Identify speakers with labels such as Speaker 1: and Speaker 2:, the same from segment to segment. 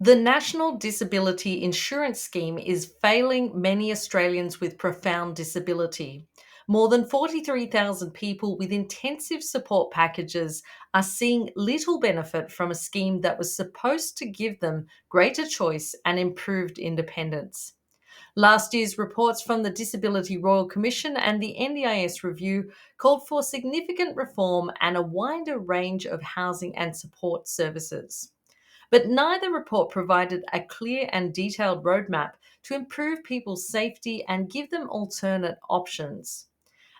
Speaker 1: The National Disability Insurance Scheme is failing many Australians with profound disability. More than 43,000 people with intensive support packages are seeing little benefit from a scheme that was supposed to give them greater choice and improved independence. Last year's reports from the Disability Royal Commission and the NDIS review called for significant reform and a wider range of housing and support services. But neither report provided a clear and detailed roadmap to improve people's safety and give them alternate options.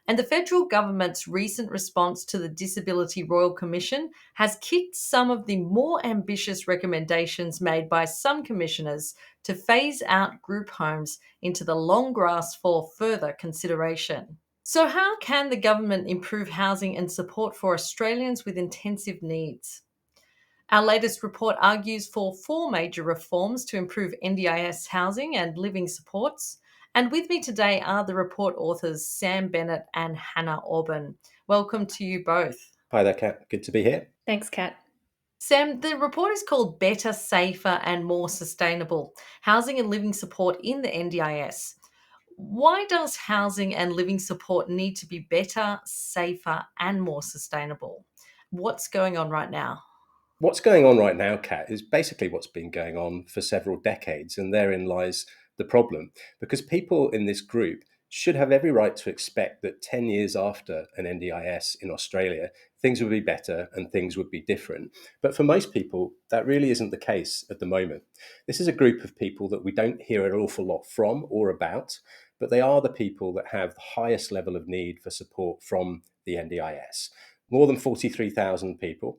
Speaker 1: And the federal government's recent response to the Disability Royal Commission has kicked some of the more ambitious recommendations made by some commissioners to phase out group homes into the long grass for further consideration. So, how can the government improve housing and support for Australians with intensive needs? Our latest report argues for four major reforms to improve NDIS housing and living supports. And with me today are the report authors Sam Bennett and Hannah Orban. Welcome to you both.
Speaker 2: Hi there, Kat. Good to be here.
Speaker 3: Thanks, Kat.
Speaker 1: Sam, the report is called Better, Safer and More Sustainable Housing and Living Support in the NDIS. Why does housing and living support need to be better, safer and more sustainable? What's going on right now?
Speaker 2: What's going on right now, Kat, is basically what's been going on for several decades, and therein lies the problem. Because people in this group should have every right to expect that 10 years after an NDIS in Australia, things would be better and things would be different. But for most people, that really isn't the case at the moment. This is a group of people that we don't hear an awful lot from or about, but they are the people that have the highest level of need for support from the NDIS. More than 43,000 people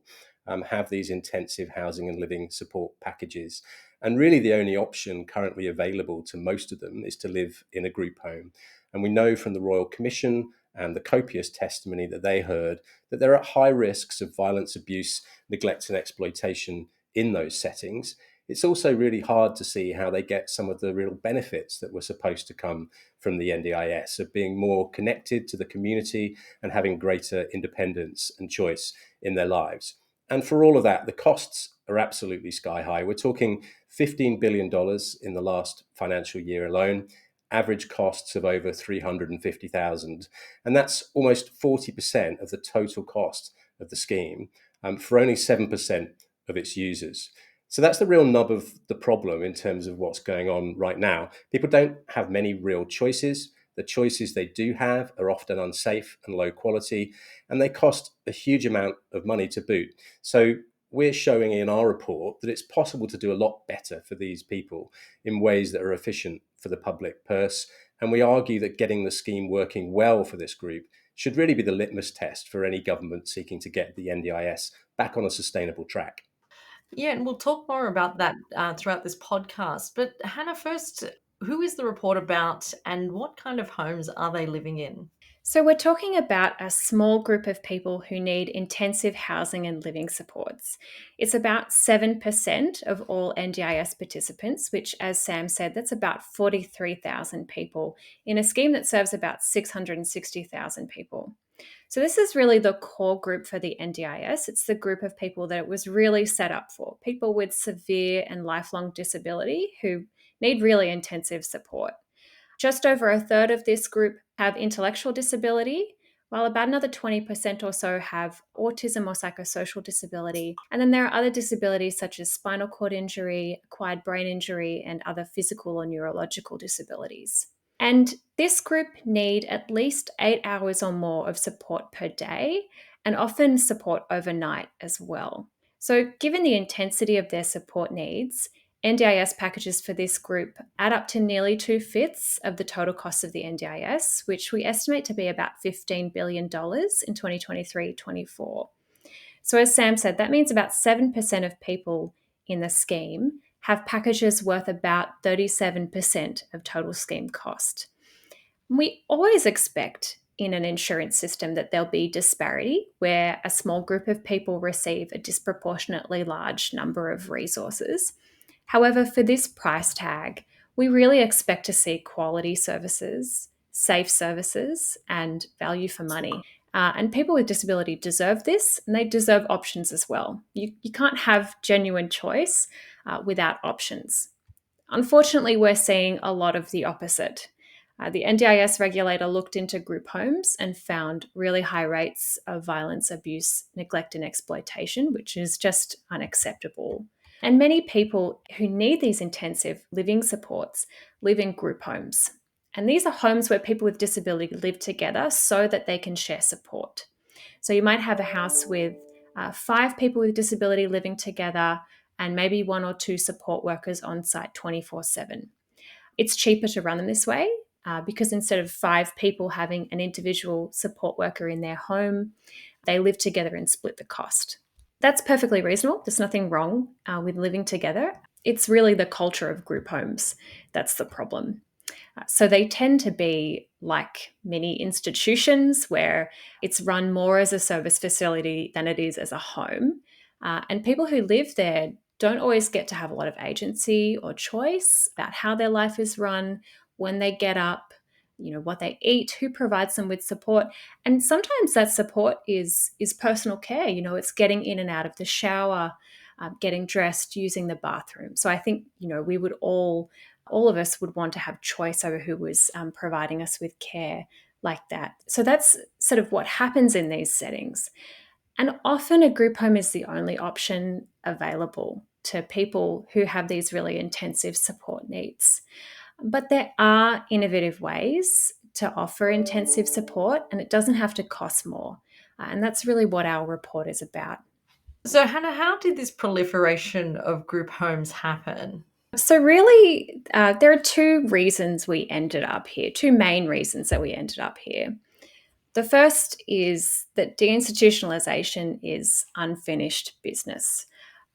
Speaker 2: have these intensive housing and living support packages. And really, the only option currently available to most of them is to live in a group home. And we know from the Royal Commission and the copious testimony that they heard that there are high risks of violence, abuse, neglect, and exploitation in those settings. It's also really hard to see how they get some of the real benefits that were supposed to come from the NDIS of being more connected to the community and having greater independence and choice in their lives. And for all of that, the costs are absolutely sky high. We're talking $15 billion in the last financial year alone, average costs of over 350,000. And that's almost 40% of the total cost of the scheme for only 7% of its users. So that's the real nub of the problem in terms of what's going on right now. People don't have many real choices. The choices they do have are often unsafe and low quality, and they cost a huge amount of money to boot. So we're showing in our report that it's possible to do a lot better for these people in ways that are efficient for the public purse. And we argue that getting the scheme working well for this group should really be the litmus test for any government seeking to get the NDIS back on a sustainable track.
Speaker 1: Yeah, and we'll talk more about that throughout this podcast. But Hannah, first, who is the report about and what kind of homes are they living in?
Speaker 3: So, we're talking about a small group of people who need intensive housing and living supports. It's about 7% of all NDIS participants, which, as Sam said, that's about 43,000 people in a scheme that serves about 660,000 people. So, this is really the core group for the NDIS. It's the group of people that it was really set up for, people with severe and lifelong disability who need really intensive support. Just over a third of this group have intellectual disability, while about another 20% or so have autism or psychosocial disability. And then there are other disabilities such as spinal cord injury, acquired brain injury, and other physical or neurological disabilities. And this group need at least 8 hours or more of support per day, and often support overnight as well. So, given the intensity of their support needs, NDIS packages for this group add up to nearly 2/5 of the total cost of the NDIS, which we estimate to be about $15 billion in 2023-24. So as Sam said, that means about 7% of people in the scheme have packages worth about 37% of total scheme cost. We always expect in an insurance system that there'll be disparity where a small group of people receive a disproportionately large number of resources. However, for this price tag, we really expect to see quality services, safe services, and value for money. And people with disability deserve this, and they deserve options as well. You can't have genuine choice without options. Unfortunately, we're seeing a lot of the opposite. The NDIS regulator looked into group homes and found really high rates of violence, abuse, neglect, and exploitation, which is just unacceptable. And many people who need these intensive living supports live in group homes. And these are homes where people with disability live together so that they can share support. So you might have a house with 5 people with disability living together and maybe 1 or 2 support workers on site 24/7. It's cheaper to run them this way because instead of 5 people having an individual support worker in their home, they live together and split the cost. That's perfectly reasonable. There's nothing wrong with living together. It's really the culture of group homes that's the problem. So they tend to be like mini institutions where it's run more as a service facility than it is as a home. And people who live there don't always get to have a lot of agency or choice about how their life is run, when they get up, what they eat, who provides them with support. And sometimes that support is personal care. It's getting in and out of the shower, getting dressed, using the bathroom. So I think, we would all of us would want to have choice over who was providing us with care like that. So that's sort of what happens in these settings. And often a group home is the only option available to people who have these really intensive support needs. But there are innovative ways to offer intensive support, and it doesn't have to cost more. And that's really what our report is about.
Speaker 1: So, Hannah, how did this proliferation of group homes happen?
Speaker 3: So, really, there are 2 reasons we ended up here, 2 main reasons that we ended up here. The first is that deinstitutionalization is unfinished business.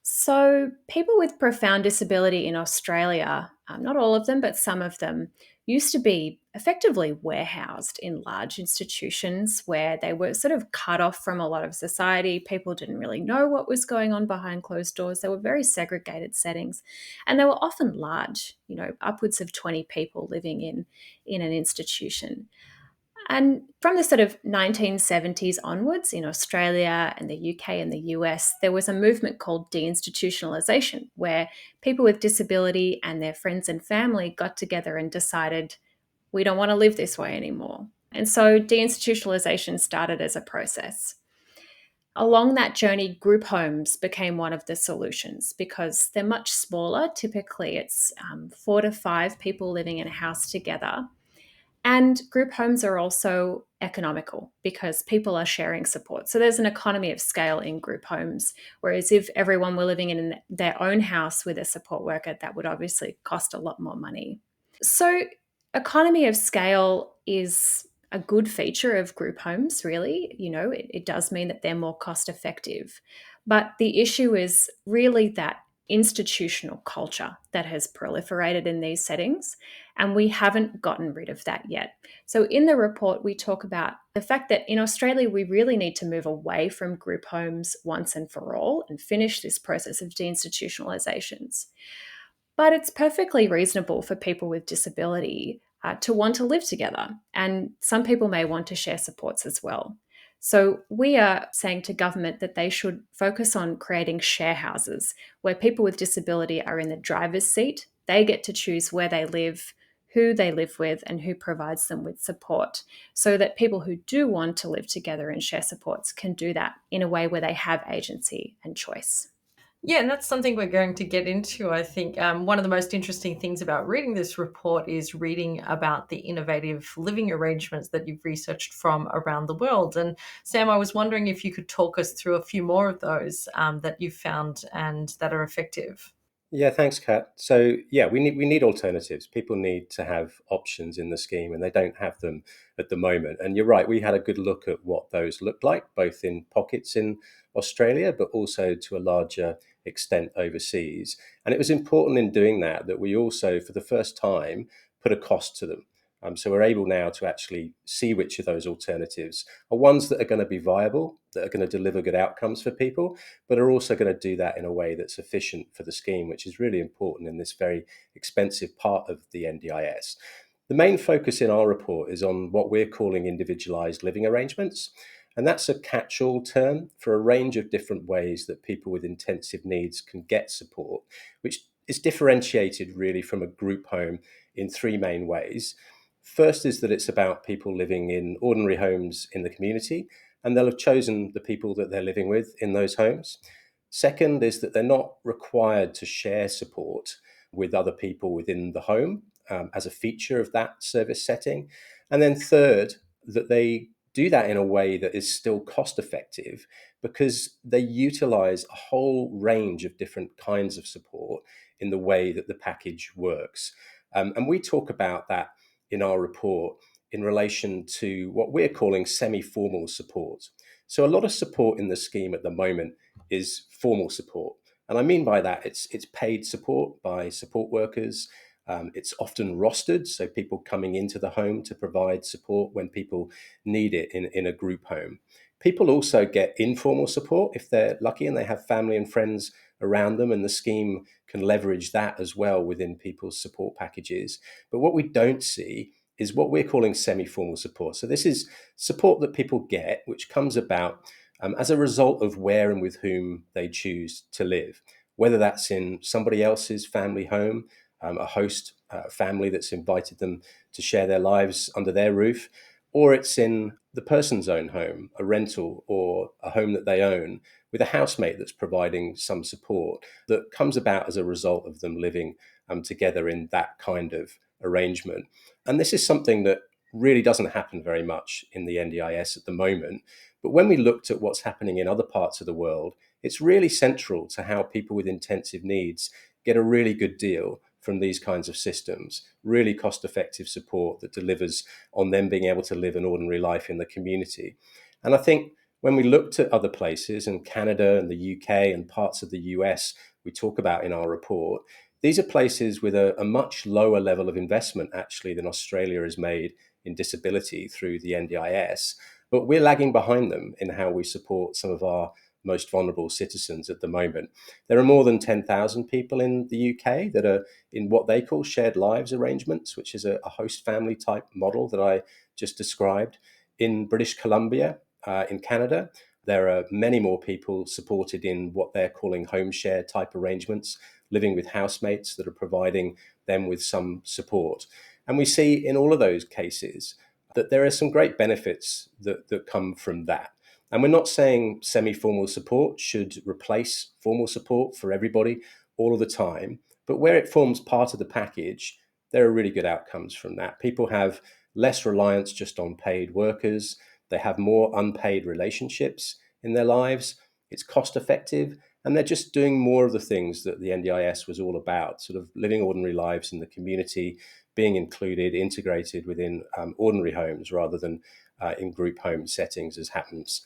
Speaker 3: So, people with profound disability in Australia, not all of them, but some of them, used to be effectively warehoused in large institutions where they were sort of cut off from a lot of society. People didn't really know what was going on behind closed doors. They were very segregated settings, and they were often large, upwards of 20 people living in an institution. And from the sort of 1970s onwards in Australia and the UK and the US, there was a movement called deinstitutionalization, where people with disability and their friends and family got together and decided, we don't want to live this way anymore. And so deinstitutionalization started as a process. Along that journey, group homes became one of the solutions because they're much smaller. Typically, it's 4 to 5 people living in a house together. And group homes are also economical because people are sharing support. So there's an economy of scale in group homes. Whereas if everyone were living in their own house with a support worker, that would obviously cost a lot more money. So economy of scale is a good feature of group homes, really. It does mean that they're more cost effective. But the issue is really that institutional culture that has proliferated in these settings, and we haven't gotten rid of that yet. So in the report, we talk about the fact that in Australia, we really need to move away from group homes once and for all and finish this process of deinstitutionalizations. But it's perfectly reasonable for people with disability to want to live together. And some people may want to share supports as well. So we are saying to government that they should focus on creating share houses where people with disability are in the driver's seat. They get to choose where they live, who they live with, and who provides them with support, so that people who do want to live together and share supports can do that in a way where they have agency and choice.
Speaker 1: Yeah, and that's something we're going to get into. I think one of the most interesting things about reading this report is reading about the innovative living arrangements that you've researched from around the world. And Sam, I was wondering if you could talk us through a few more of those that you've found and that are effective.
Speaker 2: Yeah, thanks, Kat. So yeah, we need alternatives. People need to have options in the scheme, and they don't have them at the moment. And you're right, we had a good look at what those look like, both in pockets in Australia, but also to a larger extent overseas. And it was important in doing that we also, for the first time, put a cost to them. So we're able now to actually see which of those alternatives are ones that are going to be viable, that are going to deliver good outcomes for people, but are also going to do that in a way that's efficient for the scheme, which is really important in this very expensive part of the NDIS. The main focus in our report is on what we're calling individualised living arrangements. And that's a catch-all term for a range of different ways that people with intensive needs can get support, which is differentiated really from a group home in three main ways. First is that it's about people living in ordinary homes in the community, and they'll have chosen the people that they're living with in those homes. Second is that they're not required to share support with other people within the home as a feature of that service setting. And then third, that they do that in a way that is still cost effective because they utilize a whole range of different kinds of support in the way that the package works. And we talk about that in our report in relation to what we're calling semi-formal support. So a lot of support in the scheme at the moment is formal support. And I mean by that, it's paid support by support workers. It's often rostered, so people coming into the home to provide support when people need it in a group home. People also get informal support if they're lucky and they have family and friends around them, and the scheme can leverage that as well within people's support packages. But what we don't see is what we're calling semi-formal support. So this is support that people get, which comes about as a result of where and with whom they choose to live, whether that's in somebody else's family home, a host family that's invited them to share their lives under their roof, or it's in the person's own home, a rental or a home that they own with a housemate that's providing some support that comes about as a result of them living together in that kind of arrangement. And this is something that really doesn't happen very much in the NDIS at the moment. But when we looked at what's happening in other parts of the world, it's really central to how people with intensive needs get a really good deal from these kinds of systems, really cost-effective support that delivers on them being able to live an ordinary life in the community. And I think when we looked at other places, and Canada and the UK and parts of the US we talk about in our report, these are places with a much lower level of investment actually than Australia has made in disability through the NDIS. But we're lagging behind them in how we support some of our most vulnerable citizens at the moment. There are more than 10,000 people in the UK that are in what they call shared lives arrangements, which is a host family type model that I just described. In British Columbia, in Canada, there are many more people supported in what they're calling home share type arrangements, living with housemates that are providing them with some support. And we see in all of those cases that there are some great benefits that come from that. And we're not saying semi-formal support should replace formal support for everybody all of the time, but where it forms part of the package, there are really good outcomes from that. People have less reliance just on paid workers. They have more unpaid relationships in their lives. It's cost effective, and they're just doing more of the things that the NDIS was all about, sort of living ordinary lives in the community, being included, integrated within ordinary homes rather than in group home settings as happens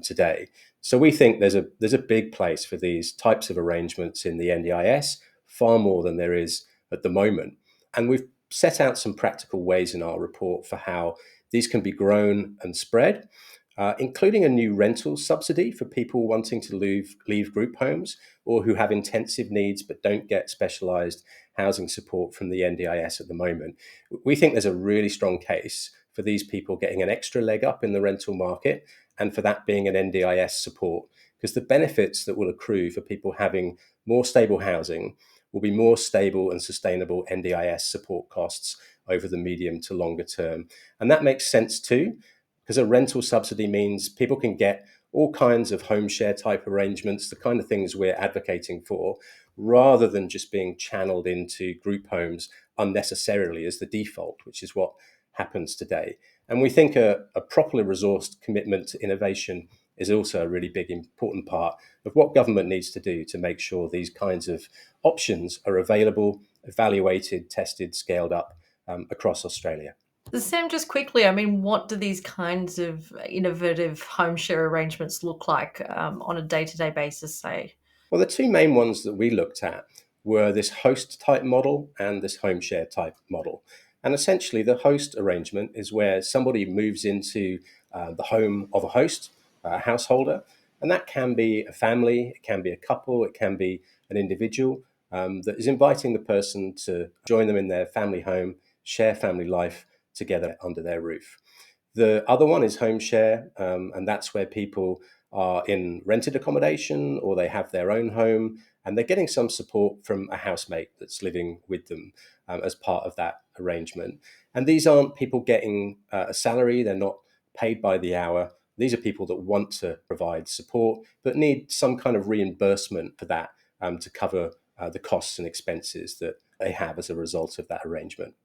Speaker 2: today. So we think there's a big place for these types of arrangements in the NDIS, far more than there is at the moment. And we've set out some practical ways in our report for how these can be grown and spread, including a new rental subsidy for people wanting to leave group homes or who have intensive needs but don't get specialised housing support from the NDIS at the moment. We think there's a really strong case for these people getting an extra leg up in the rental market and for that being an NDIS support, because the benefits that will accrue for people having more stable housing will be more stable and sustainable NDIS support costs over the medium to longer term. And that makes sense too, because a rental subsidy means people can get all kinds of home share type arrangements, the kind of things we're advocating for, rather than just being channeled into group homes unnecessarily as the default, which is what happens today. And we think a properly resourced commitment to innovation is also a really big, important part of what government needs to do to make sure these kinds of options are available, evaluated, tested, scaled up across Australia.
Speaker 1: Sam, just quickly, I mean, what do these kinds of innovative home share arrangements look like on a day-to-day basis, say?
Speaker 2: Well, the two main ones that we looked at were this host type model and this home share type model. And essentially, the host arrangement is where somebody moves into the home of a host, a householder, and that can be a family, it can be a couple, it can be an individual that is inviting the person to join them in their family home, share family life together under their roof. The other one is home share, and that's where people are in rented accommodation or they have their own home and they're getting some support from a housemate that's living with them as part of that arrangement. And these aren't people getting a salary, they're not paid by the hour. These are people that want to provide support but need some kind of reimbursement for that to cover the costs and expenses that they have as a result of that arrangement.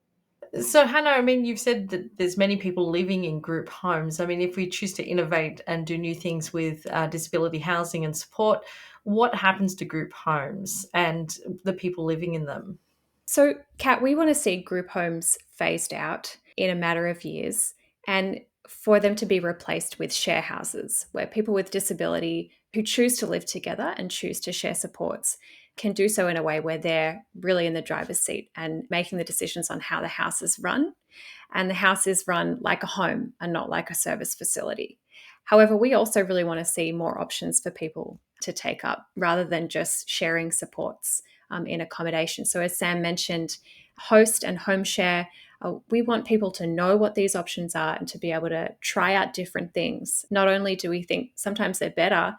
Speaker 1: So, Hannah, I mean, you've said that there's many people living in group homes. I mean, if we choose to innovate and do new things with disability housing and support, what happens to group homes and the people living in them?
Speaker 3: So, Kat, we want to see group homes phased out in a matter of years and for them to be replaced with share houses where people with disability who choose to live together and choose to share supports can do so in a way where they're really in the driver's seat and making the decisions on how the house is run. And the house is run like a home and not like a service facility. However, we also really want to see more options for people to take up rather than just sharing supports in accommodation. So, as Sam mentioned, host and home share, we want people to know what these options are and to be able to try out different things. Not only do we think sometimes they're better,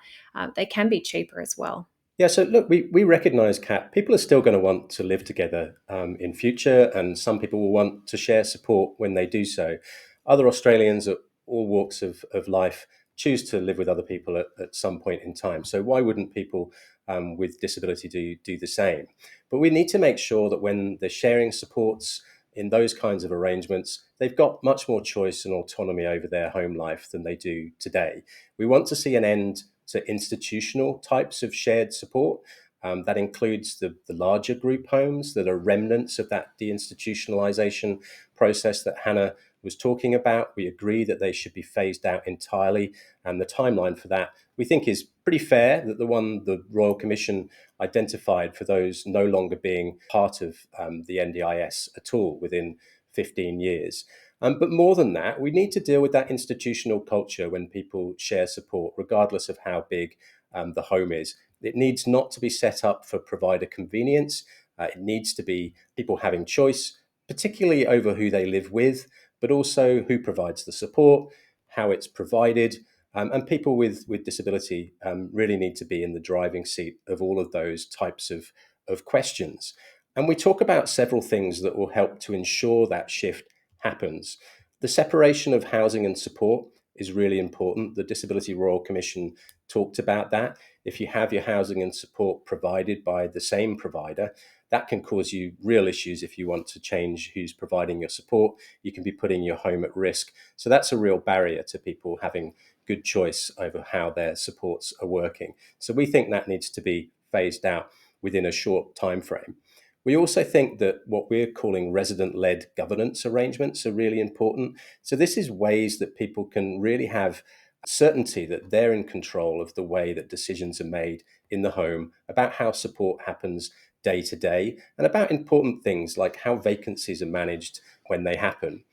Speaker 3: they can be cheaper as well.
Speaker 2: Yeah, so look, we recognize, Kat, people are still going to want to live together in future, and some people will want to share support when they do so. Other Australians at all walks of life choose to live with other people at some point in time. So why wouldn't people with disability do the same? But we need to make sure that when they're sharing supports in those kinds of arrangements, they've got much more choice and autonomy over their home life than they do today. We want to see an end to institutional types of shared support. That includes the larger group homes that are remnants of that deinstitutionalization process that Hannah was talking about. We agree that they should be phased out entirely. And the timeline for that, we think, is pretty fair, that the one the Royal Commission identified for those no longer being part of the NDIS at all within 15 years. But more than that, we need to deal with that institutional culture when people share support, regardless of how big the home is. It needs not to be set up for provider convenience. It needs to be people having choice, particularly over who they live with, but also who provides the support, how it's provided. And people with disability really need to be in the driving seat of all of those types of questions. And we talk about several things that will help to ensure that shift happens. The separation of housing and support is really important. The Disability Royal Commission talked about that. If you have your housing and support provided by the same provider, that can cause you real issues if you want to change who's providing your support. You can be putting your home at risk. So that's a real barrier to people having good choice over how their supports are working. So we think that needs to be phased out within a short time frame. We also think that what we're calling resident-led governance arrangements are really important. So this is ways that people can really have certainty that they're in control of the way that decisions are made in the home, about how support happens day to day, and about important things like how vacancies are managed when they happen.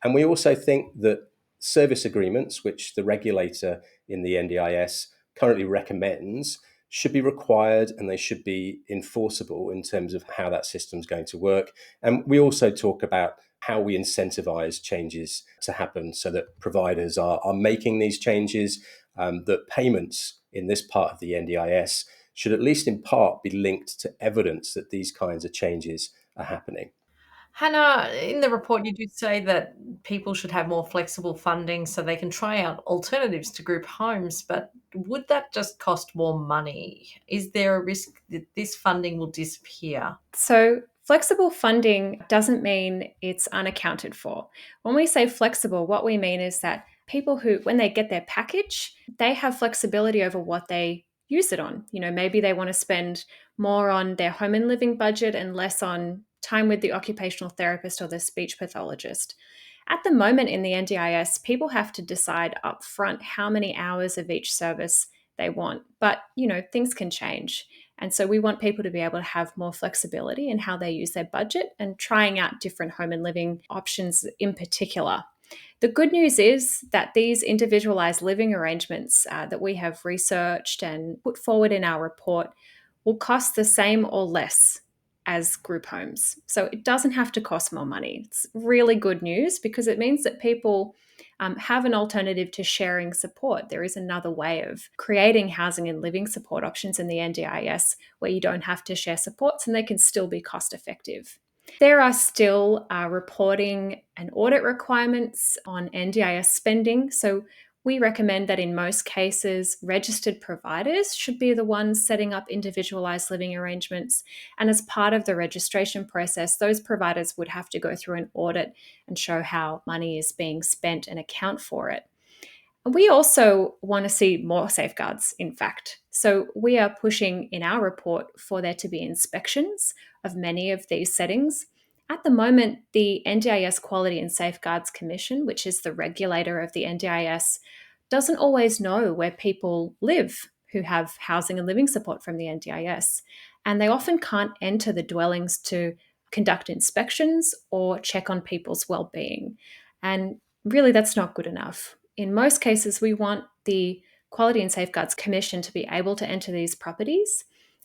Speaker 2: And we also think that service agreements, which the regulator in the NDIS currently recommends, should be required and they should be enforceable in terms of how that system's going to work. And we also talk about how we incentivize changes to happen so that providers are making these changes, that payments in this part of the NDIS should at least in part be linked to evidence that these kinds of changes are happening.
Speaker 1: Hannah, in the report, you did say that people should have more flexible funding so they can try out alternatives to group homes, but would that just cost more money? Is there a risk that this funding will disappear?
Speaker 3: So, flexible funding doesn't mean it's unaccounted for. When we say flexible, what we mean is that people who, when they get their package, they have flexibility over what they use it on. You know, maybe they want to spend more on their home and living budget and less on time with the occupational therapist or the speech pathologist. At the moment in the NDIS, people have to decide upfront how many hours of each service they want. But, you know, things can change. And so we want people to be able to have more flexibility in how they use their budget and trying out different home and living options in particular. The good news is that these individualized living arrangements that we have researched and put forward in our report will cost the same or less as group homes. So it doesn't have to cost more money. It's really good news because it means that people have an alternative to sharing support. There is another way of creating housing and living support options in the NDIS where you don't have to share supports and they can still be cost effective. There are still reporting and audit requirements on NDIS spending. So we recommend that in most cases, registered providers should be the ones setting up individualized living arrangements. And as part of the registration process, those providers would have to go through an audit and show how money is being spent and account for it. We also want to see more safeguards, in fact. So we are pushing in our report for there to be inspections of many of these settings. At the moment, the NDIS Quality and Safeguards Commission, which is the regulator of the NDIS, doesn't always know where people live who have housing and living support from the NDIS. And they often can't enter the dwellings to conduct inspections or check on people's well-being. And really, that's not good enough. In most cases, we want the Quality and Safeguards Commission to be able to enter these properties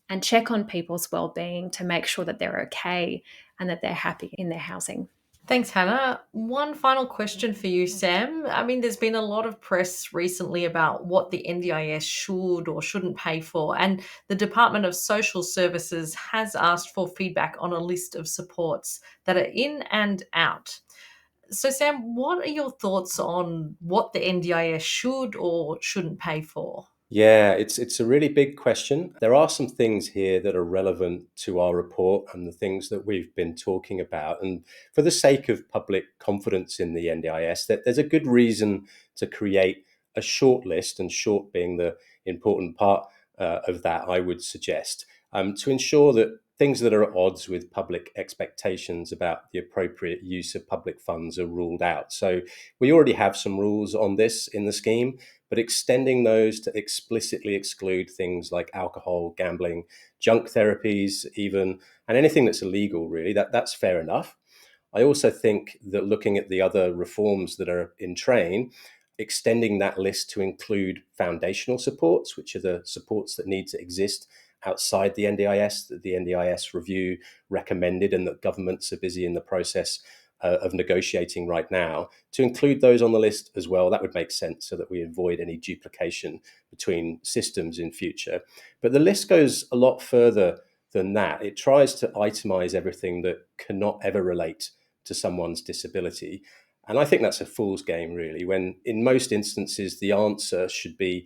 Speaker 3: and check on people's well-being to make sure that they're okay and that they're happy in their housing.
Speaker 1: Thanks, Hannah. One final question for you, Sam. I mean, there's been a lot of press recently about what the NDIS should or shouldn't pay for, and the Department of Social Services has asked for feedback on a list of supports that are in and out. So, Sam, what are your thoughts on what the NDIS should or shouldn't pay for?
Speaker 2: Yeah, it's a really big question. There are some things here that are relevant to our report and the things that we've been talking about. And for the sake of public confidence in the NDIS, that there's a good reason to create a short list, and short being the important part of that, I would suggest, to ensure that things that are at odds with public expectations about the appropriate use of public funds are ruled out. So we already have some rules on this in the scheme, but extending those to explicitly exclude things like alcohol, gambling, junk therapies, even, and anything that's illegal, really, that's fair enough. I also think that looking at the other reforms that are in train, extending that list to include foundational supports, which are the supports that need to exist outside the NDIS, that the NDIS review recommended and that governments are busy in the process of negotiating right now, to include those on the list as well. That would make sense so that we avoid any duplication between systems in future. But the list goes a lot further than that. It tries to itemize everything that cannot ever relate to someone's disability. And I think that's a fool's game, really, when in most instances the answer should be,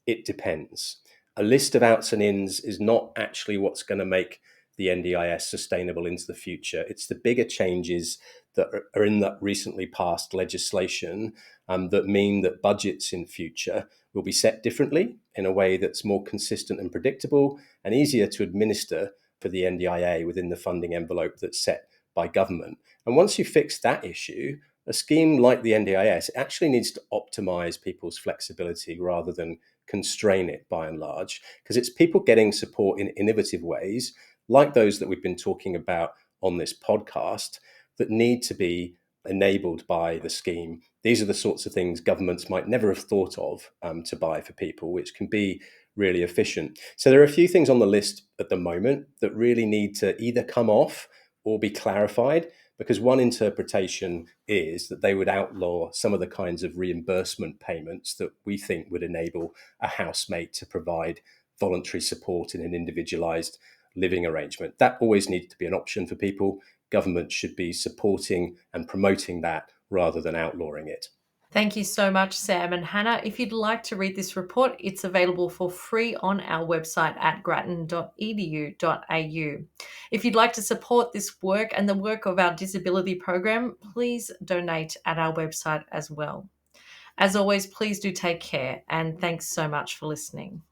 Speaker 2: it depends. A list of outs and ins is not actually what's going to make the NDIS sustainable into the future. It's the bigger changes that are in that recently passed legislation that mean that budgets in future will be set differently in a way that's more consistent and predictable and easier to administer for the NDIA within the funding envelope that's set by government. And once you fix that issue, a scheme like the NDIS actually needs to optimize people's flexibility rather than constrain it by and large, because it's people getting support in innovative ways, like those that we've been talking about on this podcast, that need to be enabled by the scheme. These are the sorts of things governments might never have thought of to buy for people, which can be really efficient. So there are a few things on the list at the moment that really need to either come off or be clarified, because one interpretation is that they would outlaw some of the kinds of reimbursement payments that we think would enable a housemate to provide voluntary support in an individualized living arrangement. That always needs to be an option for people. Government should be supporting and promoting that rather than outlawing it.
Speaker 1: Thank you so much, Sam and Hannah. If you'd like to read this report, it's available for free on our website at grattan.edu.au. If you'd like to support this work and the work of our disability program, please donate at our website as well. As always, please do take care, and thanks so much for listening.